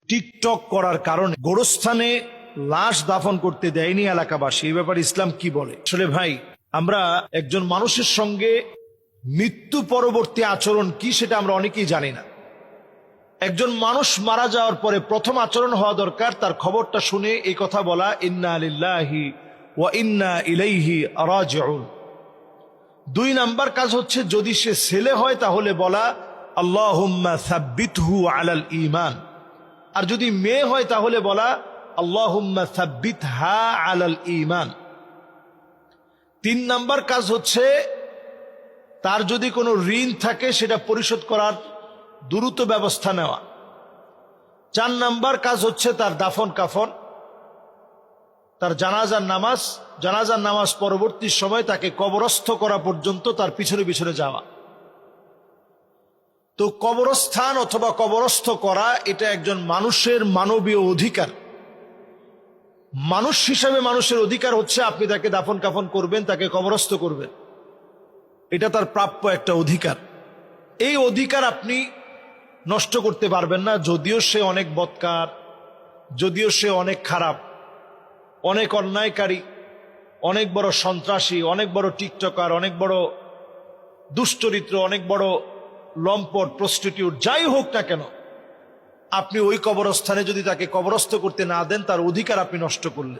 TikTok করার কারণে গোরস্থানে লাশ দাফন করতে দেয়নি এলাকাবাসী। এই ব্যাপারে ইসলাম কি বলে? আসলে ভাই, আমরা একজন মানুষের সঙ্গে মৃত্যু পরবর্তী আচরণ কি সেটা আমরা অনেকেই জানি না। একজন মানুষ মারা যাওয়ার পরে প্রথম আচরণ হওয়া দরকার তার খবরটা শুনে এই কথা বলা, ইন্না লিল্লাহি ওয়া ইন্না ইলাইহি রাজিউন। 2 নাম্বার কাজ হচ্ছে যদি সে ছেলে হয় তাহলে বলা আল্লাহুম্মা সাব্বিতহু আলাল ঈমান, আর যদি মেয়ে হয় তাহলে বলা আল্লাহুম্মা সাব্বিতহা আলাল ঈমান। 3 নাম্বার কাজ হচ্ছে তার যদি কোনো ঋণ থাকে সেটা পরিশোধ করার দ্রুত ব্যবস্থা নেওয়া। 4 নাম্বার কাজ হচ্ছে তার দাফন কাফন, তার জানাজার নামাজ পরবর্তী সময় তাকে কবরস্থ করা পর্যন্ত তার পিছনে পিছনে যাওয়া। তো কবরস্থান অথবা কবরস্থ করা এটা একজন মানুষের মানবীয় অধিকার। মানুষ হিসাবে মানুষের অধিকার হচ্ছে আপনি তাকে দাফন কাফন করবেন, তাকে কবরস্থ করবেন, এটা তার প্রাপ্য একটা অধিকার। এই অধিকার আপনি নষ্ট করতে পারবেন না, যদিও সে অনেক বদকার, যদিও সে অনেক খারাপ, অনেক অন্যায়কারী, অনেক বড় সন্ত্রাসী, অনেক বড় টিকটকার, অনেক বড় দুশ্চরিত্র, অনেক বড় লম্পট, প্রস্টিটিউট, যাই হোক না কেন, আপনি ওই কবরস্থানে যদি তাকে কবরস্থ করতে না দেন তার অধিকার আপনি নষ্ট করলেন।